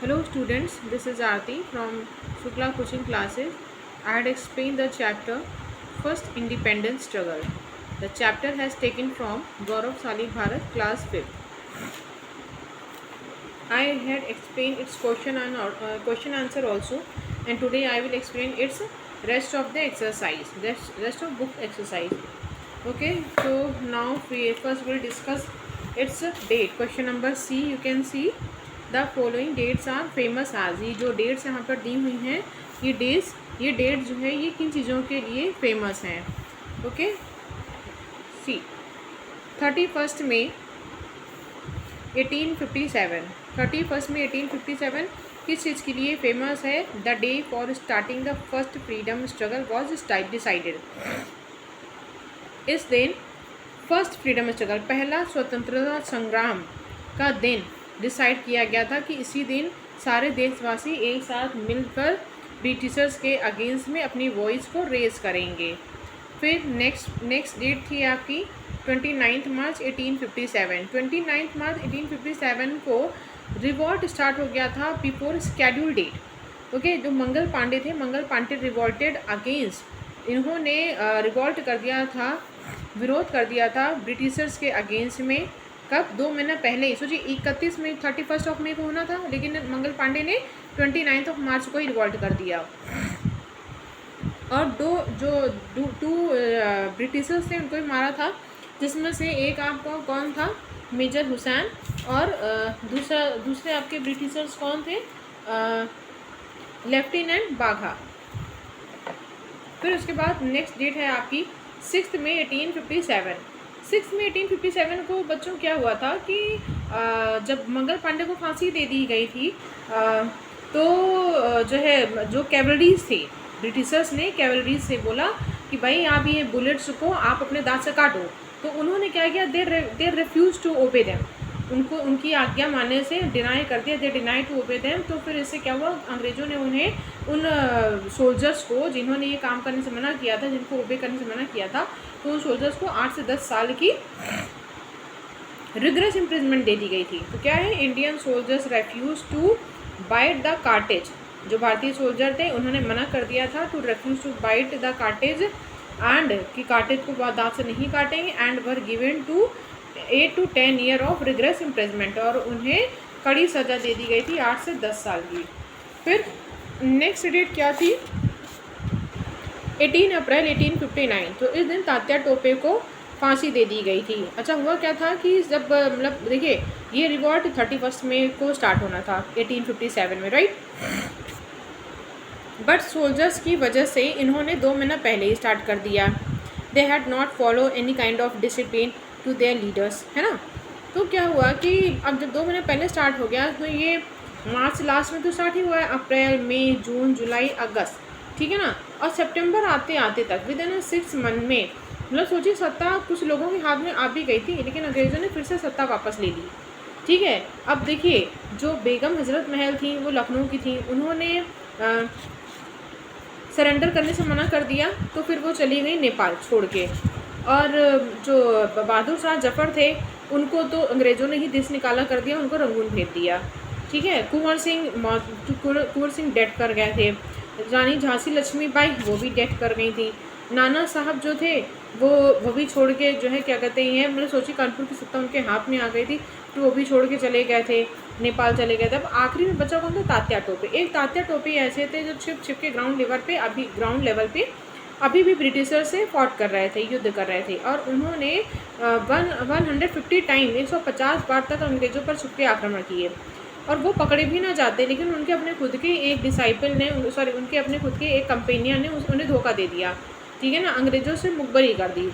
Hello students, this is Aarti from Shukla coaching classes. I had explained the chapter First Independence Struggle. The chapter has taken from Gaurav Sali Bharat class 5th. I had explained its question answer also, and today I will explain its rest of the exercise, rest of book exercise. Okay, so now we first will discuss its date. Question number C, you can see the following dates are famous as. ये जो dates यहाँ पर दी हुई हैं, ये date जो है ये किन चीज़ों के लिए फेमस हैं। ओके, सी 31 मई 1857, 31 मई 1857 किस चीज़ के लिए फेमस है? The day for starting the first freedom struggle was decided. इस दिन फर्स्ट फ्रीडम स्ट्रगल, पहला स्वतंत्रता संग्राम का दिन डिसाइड किया गया था कि इसी दिन सारे देशवासी एक साथ मिलकर ब्रिटिशर्स के अगेंस्ट में अपनी वॉइस को रेज करेंगे। फिर नेक्स्ट डेट थी आपकी 29 मार्च 1857। 29 मार्च 1857 को रिवॉल्ट स्टार्ट हो गया था बिफोर स्केड्यूल डेट। ओके, जो मंगल पांडे थे, मंगल पांडे रिवॉल्टेड अगेंस्ट, इन्होंने रिवॉल्ट कर दिया था, विरोध कर दिया था ब्रिटिशर्स के अगेंस्ट में। कब? 2 महीना पहले ही। सोचिए 31 मई 31 मई को होना था, लेकिन मंगल पांडे ने 29 मार्च को ही रिवॉल्ट कर दिया। और टू ब्रिटिशर्स ने उनको ही मारा था, जिसमें से एक आपका कौन था? मेजर हुसैन, और दूसरे आपके ब्रिटिशर्स कौन थे? लेफ्टिनेंट बाघा। फिर उसके बाद नेक्स्ट डेट है आपकी 6 मई 1857। 6 मई 1857 को बच्चों क्या हुआ था कि जब मंगल पांडे को फांसी दे दी गई थी, तो जो है जो कैवलरीज थे, ब्रिटिशर्स ने कैवलरीज से बोला कि भाई आप ये बुलेट्स को आप अपने दांत से काटो। तो उन्होंने क्या किया? They refuse to obey them, उनको उनकी आज्ञा मानने से डिनाई कर दिया, they deny to obey them. तो फिर इससे क्या हुआ? अंग्रेज़ों ने उन्हें, उन सोल्जर्स को जिन्होंने ये काम करने से मना किया था, जिनको ओबे करने से मना किया था, तो उन सोल्जर्स को 8 से 10 साल की रिग्रेस इम्प्रिजमेंट दे दी गई थी। तो क्या है? Indian soldiers refuse to bite the cartridge. जो भारतीय सोल्जर थे उन्होंने मना कर दिया था to refuse to bite the cartridge, and कि कार्टेज को दांत से नहीं काटेंगे, and were given to 8 to 10 year of rigorous imprisonment, और उन्हें कड़ी सज़ा दे दी गई थी 8 से 10 साल की। फिर नेक्स्ट डेट क्या थी? 18 अप्रैल 1859। तो इस दिन तात्या टोपे को फांसी दे दी गई थी। अच्छा, हुआ क्या था कि जब मतलब देखिए, ये रिवॉल्ट 31 मई को स्टार्ट होना था 1857 में, राइट? बट सोल्जर्स की वजह से इन्होंने 2 महीना पहले ही स्टार्ट कर दिया। They had not follow any kind of discipline to their leaders, है ना? तो क्या हुआ कि अब जब 2 महीने पहले स्टार्ट हो गया, तो ये मार्च लास्ट में तो स्टार्ट ही हुआ है, अप्रैल, मई, जून, जुलाई, अगस्त, ठीक है ना? और सितंबर आते आते तक विद इन 6 मंथ में, मतलब सोचिए, सत्ता कुछ लोगों के हाथ में आ भी गई थी, लेकिन अंग्रेज़ों ने फिर से सत्ता वापस ले ली। ठीक है, अब देखिए, जो बेगम हजरत महल थी वो लखनऊ की थी, उन्होंने सरेंडर करने से मना कर दिया, तो फिर वो चली गई नेपाल छोड़ के। और जो बहादुर शाह जफ़र थे, उनको तो अंग्रेज़ों ने ही देश निकाला कर दिया, उनको रंगून भेज दिया। ठीक है, कुंवर सिंह डेथ कर गए थे। रानी झांसी लक्ष्मीबाई वो भी डेथ कर गई थी। नाना साहब जो थे वो भी छोड़ के जो है क्या कहते हैं, मतलब सोचिए, कानपुर की सत्ता उनके हाथ में आ गई थी, तो वो भी छोड़ के चले गए थे, नेपाल चले गए थे। अब आखिरी में बचा कौन था? तात्या टोपे। एक तात्या टोपे ऐसे थे जो छिप के ग्राउंड लेवल पे अभी भी ब्रिटिशर से फॉट कर रहे थे, युद्ध कर रहे थे, और उन्होंने 150 टाइम 150 बार तक अंग्रेज़ों पर छुप के आक्रमण किए, और वो पकड़े भी ना जाते, लेकिन उनके अपने खुद के एक डिसाइपल ने, उनके अपने खुद के एक कंपेनियन ने उन्हें धोखा दे दिया, ठीक है ना? अंग्रेज़ों से मुखबरी कर दी,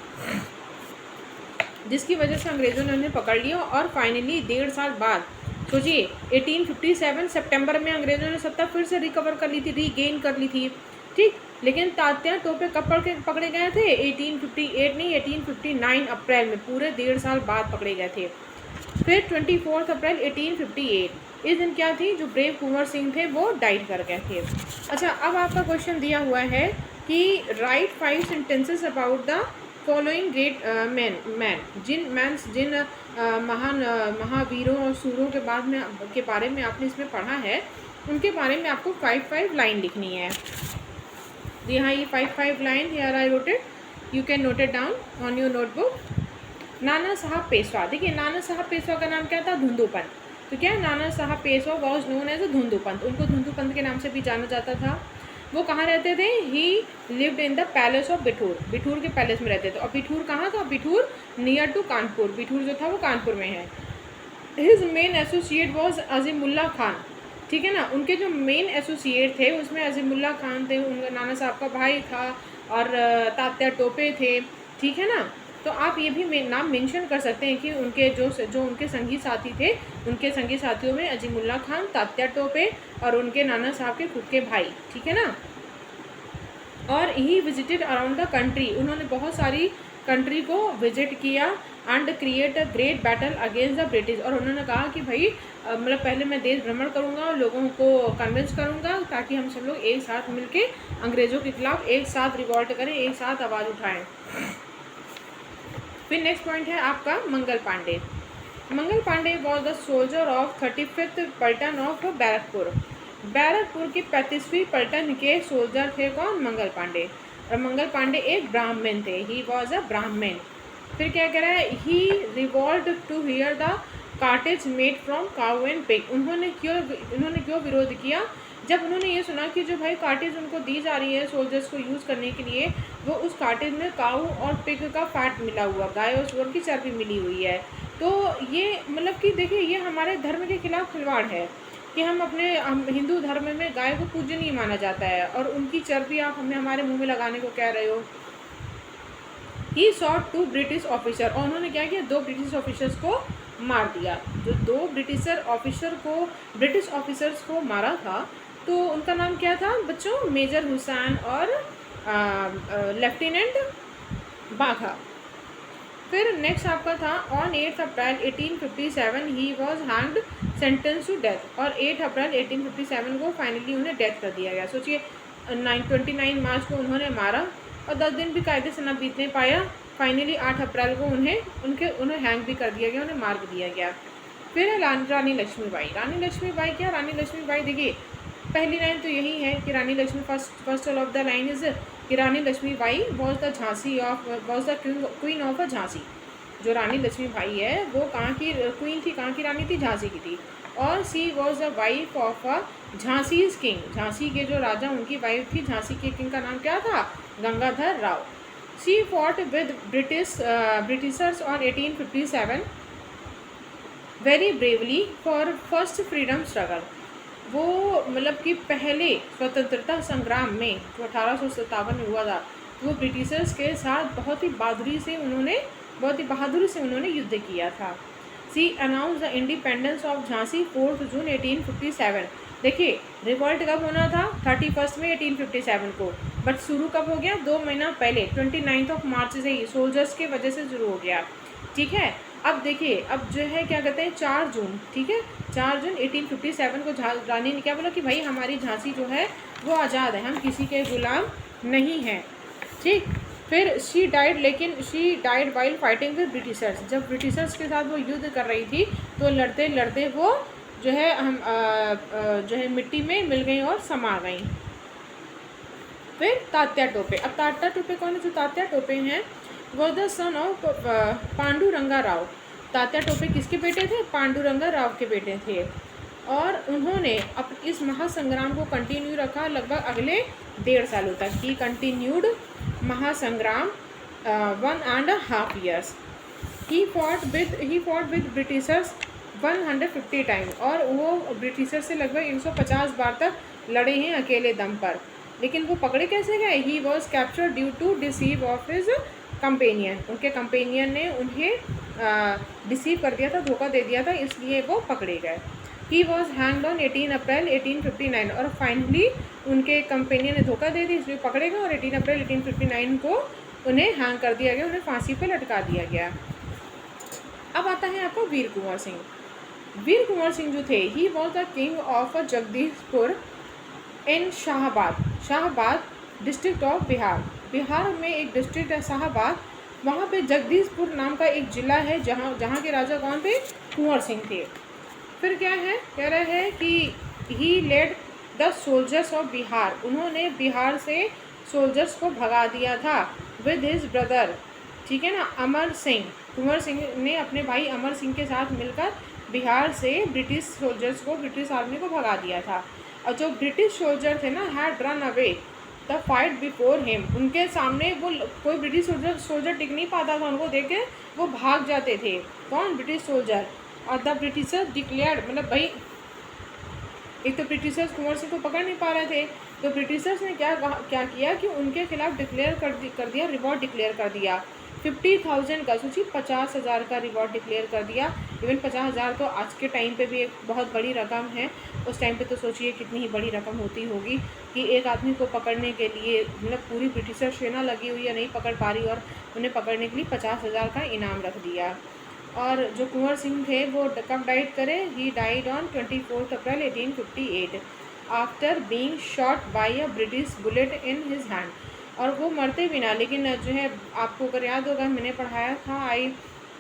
जिसकी वजह से अंग्रेज़ों ने उन्हें पकड़ लिया। और फाइनली 1.5 साल बाद, सोचिए, 1857 सितंबर में अंग्रेज़ों ने सत्ता फिर से रिकवर कर ली थी, रीगेन कर ली थी, ठीक। लेकिन तात्या टोपे कब पकड़े गए थे? 1858 नहीं, 1859 अप्रैल में, पूरे 1.5 साल बाद पकड़े गए थे। फिर 24 अप्रैल 1858, इस दिन क्या थी? जो ब्रेव कुंवर सिंह थे वो डाइट कर गए थे। अच्छा, अब आपका क्वेश्चन दिया हुआ है कि write 5 sentences about the following great man, जिन महान महावीरों और सूरों के बारे में आपने इसमें पढ़ा है, उनके बारे में आपको 5 लाइन लिखनी है। यहाँ ये 5 line, here I wrote it, you can note it down on your notebook. नाना साहब पेशवा, देखिए नाना साहब पेशवा का नाम क्या था? धुंधुपंत। तो क्या नाना साहब पेशवा वॉज नोन एज धुंधुपंत, उनको धुंधुपंत के नाम से भी जाना जाता था। वो कहाँ रहते थे? ही lived in the palace of Bithoor, Bithoor के पैलेस में रहते थे। और बिठूर कहाँ था? बिठूर नियर टू कानपुर, बिठूर जो था वो कानपुर में है। His main associate was Azimullah Khan, ठीक है ना। उनके जो मेन एसोसिएट थे उसमें अजीमुल्ला खान थे, उनका नाना साहब का भाई था, और तात्या टोपे थे, ठीक है ना। तो आप ये भी नाम मेंशन कर सकते हैं कि उनके जो उनके संगी साथी थे, उनके संगी साथियों में अजीमुल्ला खान, तात्या टोपे और उनके नाना साहब के खुद के भाई, ठीक है ना। और he visited around the country, उन्होंने बहुत सारी कंट्री को विजिट किया। And create a great battle against the British, और उन्होंने कहा कि भाई मतलब पहले मैं देश भ्रमण करूँगा और लोगों को कन्विंस करूँगा ताकि हम सब लोग एक साथ मिलके अंग्रेज़ों के खिलाफ एक साथ रिवॉल्ट करें, एक साथ आवाज़ उठाएं। फिर नेक्स्ट पॉइंट है आपका Mangal Pandey. Mangal Pandey was the soldier of 35th पलटन ऑफ बैरकपुर, बैरकपुर की 35वीं पलटन के सोल्जर थे कौन? मंगल पांडे। और मंगल पांडे एक ब्राह्मण थे, ही वॉज अ ब्राह्मण। फिर क्या कह रहा है? He revolt to here the cartridge made from cow and pig, उन्होंने क्यों विरोध किया? जब उन्होंने ये सुना कि जो भाई कार्टेज उनको दी जा रही है सोल्जर्स को यूज़ करने के लिए, वो उस कार्टेज में काऊ और पिग का फैट मिला हुआ, गाय और सूअर की चर्बी मिली हुई है, तो ये मतलब कि देखिए ये हमारे धर्म के खिलाफ खिलवाड़ है कि हम हिंदू धर्म में गाय को पूजनीय माना जाता है और उनकी चर्बी आप हमारे मुंह में लगाने को कह रहे हो। ही सॉट 2 ब्रिटिश ऑफिसर, और उन्होंने क्या किया? 2 ब्रिटिश ऑफिसर्स को मार दिया। जो 2 ब्रिटिश ऑफिसर्स को मारा था, तो उनका नाम क्या था बच्चों? मेजर हुसैन और लेफ्टिनेंट बाघा। फिर नेक्स्ट आपका था on 8 April 1857 he was hanged sentence to death, और 8 अप्रैल 1857 को फाइनली उन्हें डेथ कर दिया गया। सोचिए 29 मार्च को उन्होंने मारा और 10 दिन भी कायदे से न बीतने पाया, फाइनली 8 अप्रैल को उन्हें हैंग भी कर दिया गया, उन्हें मार भी दिया गया। फिर है रानी लक्ष्मीबाई। रानी लक्ष्मीबाई क्या? रानी लक्ष्मीबाई देखिए पहली लाइन तो यही है कि Rani Lakshmi first of the line is कि Rani Lakshmibai was the queen of Jhansi. जो रानी लक्ष्मीबाई है वो कहाँ की क्वीन थी? कहाँ की रानी थी? झांसी की थी। और she was the wife of Jhansi's king, Jhansi के जो राजा उनकी वाइफ थी। झांसी के किंग का नाम क्या था? Gangadhar Rao. She fought with Britishers on 1857 very bravely for first freedom struggle. वो मतलब कि पहले स्वतंत्रता संग्राम में जो 1857 में हुआ था, वो ब्रिटिशर्स के साथ बहुत ही बहादुरी से उन्होंने युद्ध किया था। She announce the independence of Jhansi 4 June 1857। देखिए रिवॉल्ट कब होना था? 31 में 1857 को, बट शुरू कब हो गया? 2 महीना पहले 29 मार्च से ही सोल्जर्स के वजह से शुरू हो गया, ठीक है। अब देखिए अब जो है क्या कहते हैं 4 जून, ठीक है, 4 जून 1857 को रानी ने क्या बोला कि भाई हमारी झांसी जो है वो आज़ाद है, हम किसी के गुलाम नहीं हैं, ठीक। फिर she died while fighting with Britishers. जब ब्रिटिशर्स के साथ वो युद्ध कर रही थी तो लड़ते लड़ते वो जो है मिट्टी में मिल गई और समा गई। फिर तात्या टोपे। अब तात्या टोपे कौन है? जो तात्या टोपे हैं वो the son of Panduranga Rao. Tatya Tope किसके बेटे थे? पांडुरंगा राव के बेटे थे। और उन्होंने इस महासंग्राम को कंटिन्यू रखा लगभग अगले 1.5 सालों तक। ही कंटिन्यूड महासंग्राम 1.5 years। He fought with Britishers 150 time, और वो ब्रिटिशर से लगभग 150 बार तक लड़े हैं अकेले दम पर। लेकिन वो पकड़े कैसे गए? He was captured due to deceive of his companion. उनके कंपेनियन ने उन्हें डिसीव कर दिया था, धोखा दे दिया था, इसलिए वो पकड़े गए। ही वॉज हैंग्ड ऑन 18 अप्रैल 1859, और फाइनली उनके कंपेनियन ने धोखा दे दी इसलिए पकड़े गए और 18 अप्रैल 1859 को उन्हें हैंग कर दिया गया, उन्हें फांसी पर लटका दिया गया। अब आता है आपको वीर कुंवर सिंह। वीर कुंवर सिंह जो थे he was the king of Jagdishpur in Shahabad district of Bihar. Bihar में एक डिस्ट्रिक्ट है शाहबाद, वहाँ पे जगदीशपुर नाम का एक ज़िला है जहाँ के राजा कौन थे? कुंवर सिंह थे। फिर क्या है, कह रहा है कि he led the soldiers of Bihar, उन्होंने बिहार से सोल्जर्स को भगा दिया था विद हिज ब्रदर, ठीक है ना, अमर सिंह। कुंवर सिंह ने अपने भाई अमर सिंह के साथ मिलकर बिहार से ब्रिटिश सोल्जर्स को, ब्रिटिश आर्मी को भगा दिया था। और जो ब्रिटिश सोल्जर थे ना, had run away the fight before him, उनके सामने वो कोई ब्रिटिश सोल्जर टिक नहीं पाता था, उनको देख के वो भाग जाते थे। कौन? British soldier. और द ब्रिटिशर्स डिक्लेयर्ड, मतलब भाई एक तो ब्रिटिशर्स कुंवर सिंह को पकड़ नहीं पा रहे थे, तो ब्रिटिशर्स ने क्या किया कि उनके खिलाफ डिक्लेयर कर दिया, रिवॉर्ड डिक्लेयर कर दिया 50,000 का, सोचिए 50,000 का रिवॉर्ड डिक्लेयर कर दिया। इवन 50,000 तो आज के टाइम पे भी एक बहुत बड़ी रकम है, उस टाइम पे तो सोचिए कितनी ही बड़ी रकम होती होगी कि एक आदमी को पकड़ने के लिए, मतलब पूरी ब्रिटिशर सेना लगी हुई है, नहीं पकड़ पा रही, और उन्हें पकड़ने के लिए 50,000 का इनाम रख दिया। और जो कुंवर सिंह थे वो कब डाइड करे? He died on 24 April 1858 after being shot bye a British bullet in his hand. और वो मरते भी ना, लेकिन जो है आपको अगर याद होगा, मैंने पढ़ाया था, I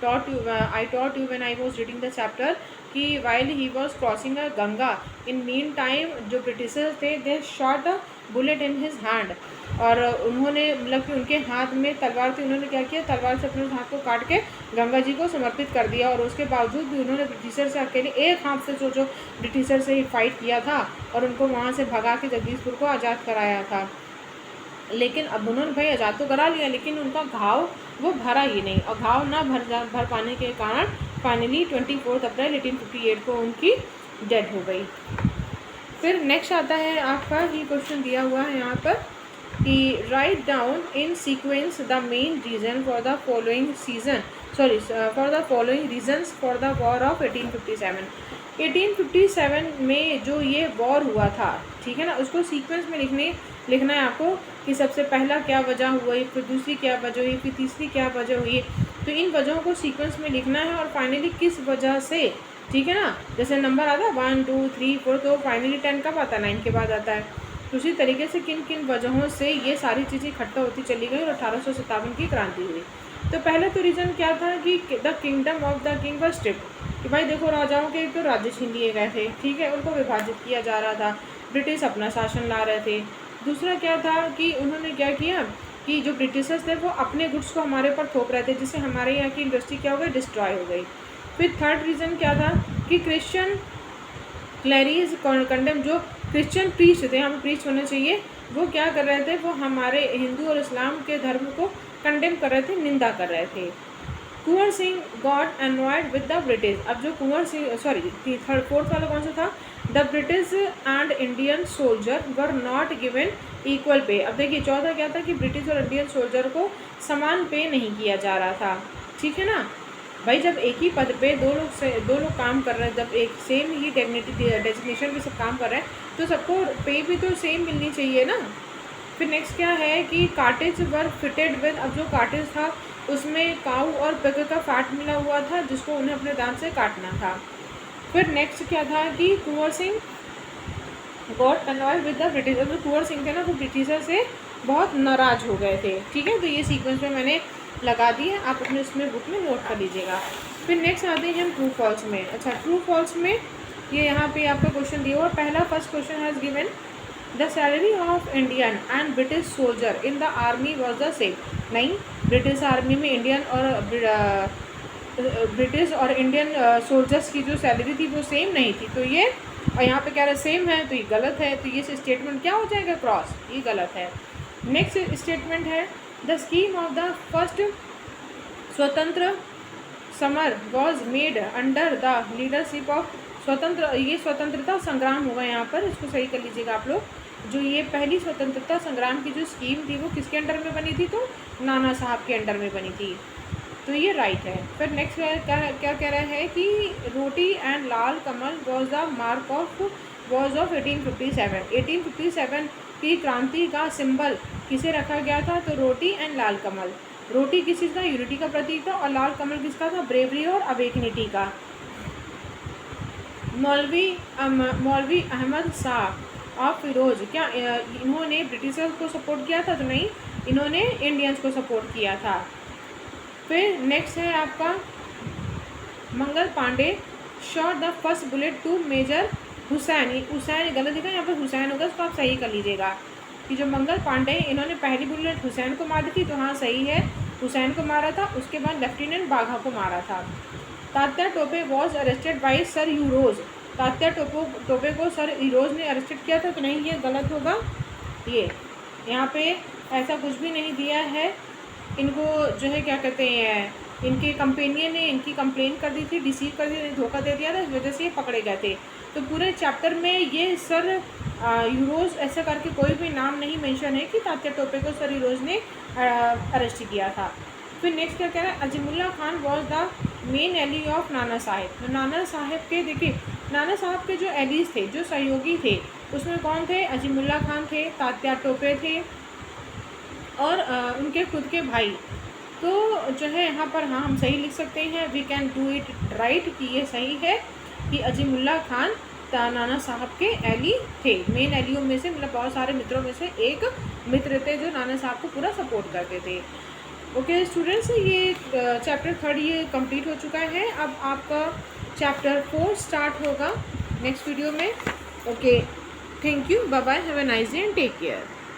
taught you when I was reading the chapter, कि while he was crossing a Ganga, in mean time जो ब्रिटिशर्स थे they shot a bullet in his hand, और उन्होंने मतलब कि उनके हाथ में तलवार थी, उन्होंने क्या किया, तलवार से अपने हाथ को काट के गंगा जी को समर्पित कर दिया। और उसके बावजूद भी उन्होंने ब्रिटिशर से अकेले एक हाथ से जो ब्रिटिशर से ही फाइट किया था और उनको वहाँ से भगा के जगदीशपुर को आज़ाद कराया था। लेकिन अब उन्होंने भाई आज़ाद तो करा लिया, लेकिन उनका घाव वो भरा ही नहीं, और घाव ना भर पाने के कारण फाइनली 24 अप्रैल 1858 को उनकी डेथ हो गई। फिर नेक्स्ट आता है आपका, ये क्वेश्चन दिया हुआ है यहाँ पर कि write down in sequence the main reason for the following reasons for the war of 1857। 1857 में जो ये वॉर हुआ था, ठीक है ना, उसको सीक्वेंस में लिखना है आपको कि सबसे पहला क्या वजह हुई, फिर दूसरी क्या वजह हुई, फिर तीसरी क्या वजह हुई। तो इन वजहों को सीक्वेंस में लिखना है, और फाइनली किस वजह से, ठीक है ना, जैसे नंबर आता है 1 2 3 4, तो फाइनली 10 कब आता है? 9 के बाद आता है। तो उसी तरीके से किन किन वजहों से ये सारी चीज़ें इकट्ठा होती चली गई और 1857 की क्रांति हुई। तो पहले तो रीज़न क्या था कि the kingdom of the king was stripped, कि भाई देखो राजाओं के तो राज्य छीन लिए गए थे, ठीक है, उनको विभाजित किया जा रहा था, ब्रिटिश अपना शासन ला रहे थे। दूसरा क्या था कि उन्होंने क्या किया कि जो ब्रिटिशर्स थे वो अपने गुड्स को हमारे ऊपर थोप रहे थे, जिससे हमारे यहाँ की इंडस्ट्री क्या हो गई? डिस्ट्रॉय हो गई। फिर थर्ड रीज़न क्या था कि क्रिश्चियन क्लैरीज कंडेम, जो क्रिश्चियन प्रीस्ट थे, हमें प्रीस्ट होने चाहिए, वो क्या कर रहे थे? वो हमारे हिंदू और इस्लाम के धर्म को कंडेम कर रहे थे, निंदा कर रहे थे। Kunwar Singh got annoyed with the British. अब जो कुंवर सिंह, सॉरी फोर्थ वाला कौन सा था? The British and Indian soldier were not given equal pay. अब देखिए चौथा क्या था कि ब्रिटिश और इंडियन सोल्जर को समान पे नहीं किया जा रहा था, ठीक है ना। भाई जब एक ही पद पे दो लोग काम कर रहे हैं, जब एक सेम ही डेजिग्नेशन पे सब काम कर रहे हैं, तो सबको पे भी तो सेम मिलनी चाहिए ना। फिर नेक्स्ट क्या है कि कार्टेज वर फिटेड विद, अब जो कार्टेज था उसमें काऊ और पिग का फैट मिला हुआ था, जिसको उन्हें अपने दांत से काटना था। फिर नेक्स्ट क्या था कि Kunwar Singh got annoyed with the British. जो कुंवर सिंह थे ना, वो ब्रिटिशर से बहुत नाराज़ हो गए थे, ठीक है। तो ये सीक्वेंस में मैंने लगा दी है, आप अपने उसमें बुक में नोट कर लीजिएगा। फिर नेक्स्ट आते हैं हम ट्रू फॉल्स में। अच्छा, ट्रू फॉल्स में ये यहाँ पे आपका क्वेश्चन दिया हुआ। पहला first question has given the salary of Indian and British soldier in the army was the same. नहीं, ब्रिटिश आर्मी में इंडियन और ब्रिटिश और इंडियन सोल्जर्स की जो सैलरी थी वो सेम नहीं थी, तो ये, और यहाँ पे कह रहे सेम है, तो ये गलत है। तो ये स्टेटमेंट क्या हो जाएगा? क्रॉस, ये गलत है। नेक्स्ट स्टेटमेंट है the scheme of the first स्वतंत्र समर was made under the leadership of स्वतंत्र, ये स्वतंत्रता संग्राम होगा यहाँ पर, इसको सही कर लीजिएगा आप लोग। जो ये पहली स्वतंत्रता संग्राम की जो स्कीम थी वो किसके अंडर में बनी थी? तो नाना साहब के अंडर में बनी थी, तो ये राइट है। फिर नेक्स्ट क्या कह रहा है कि roti and lal kamal was the mark of was of 1857। 1857 की क्रांति का सिंबल किसे रखा गया था? तो रोटी एंड लाल कमल। रोटी किस चीज़ का? यूनिटी का प्रतीक था, और लाल कमल किसका था? ब्रेवरी और अवेकनिटी का। मौलवी अहमद शाह ऑफ फिरोज, क्या इन्होंने ब्रिटिशर्स को सपोर्ट किया था? तो नहीं, इन्होंने इंडियंस को सपोर्ट किया था। फिर नेक्स्ट है आपका Mangal Pandey shot the first bullet to major Hussain. Hussain गलत लिखा है, यहाँ पर हुसैन होगा, इसको आप सही कर लीजिएगा कि जो मंगल पांडे इन्होंने पहली बुलेट हुसैन को मारी थी, तो हाँ सही है, हुसैन को मारा था। उसके बाद लेफ्टिनेंट बाघा को मारा था। Tatya Tope was arrested by sir euros. Tatya Tope को सर यूरोज ने अरेस्टेड किया था, तो नहीं, ये गलत होगा। ये यहाँ पे ऐसा कुछ भी नहीं दिया है। इनको जो है क्या कहते हैं, इनके कंपेनियन ने इनकी कंप्लेन कर दी थी, डिसीव कर दी, धोखा दे दिया था, इस वजह से ये पकड़े गए थे। तो पूरे चैप्टर में ये सर यूरोज ऐसा करके कोई भी नाम नहीं मेंशन है कि तात्या टोपे को सर यूरोज ने अरेस्ट किया था। फिर नेक्स्ट क्या कह रहा है, Azimullah Khan was the main ally of Nana Saheb. तो नाना साहेब के, देखिए नाना साहब के जो एलीज थे, जो सहयोगी थे, उसमें कौन थे, अजीमुल्ला खान थे, तात्या टोपे थे और उनके खुद के भाई। तो जो है यहाँ पर हाँ हम सही लिख सकते हैं, we can do it right, कि ये सही है कि अजीमुल्ला खान नाना साहब के एली थे, मेन एलियों में से, मतलब बहुत सारे मित्रों में से एक मित्र थे जो नाना साहब को पूरा सपोर्ट करते थे। ओके स्टूडेंट्स, ये चैप्टर 3 ये कंप्लीट हो चुका है। अब आपका चैप्टर 4 स्टार्ट होगा नेक्स्ट वीडियो में। Okay, thank you, bye bye, have a nice day and take care.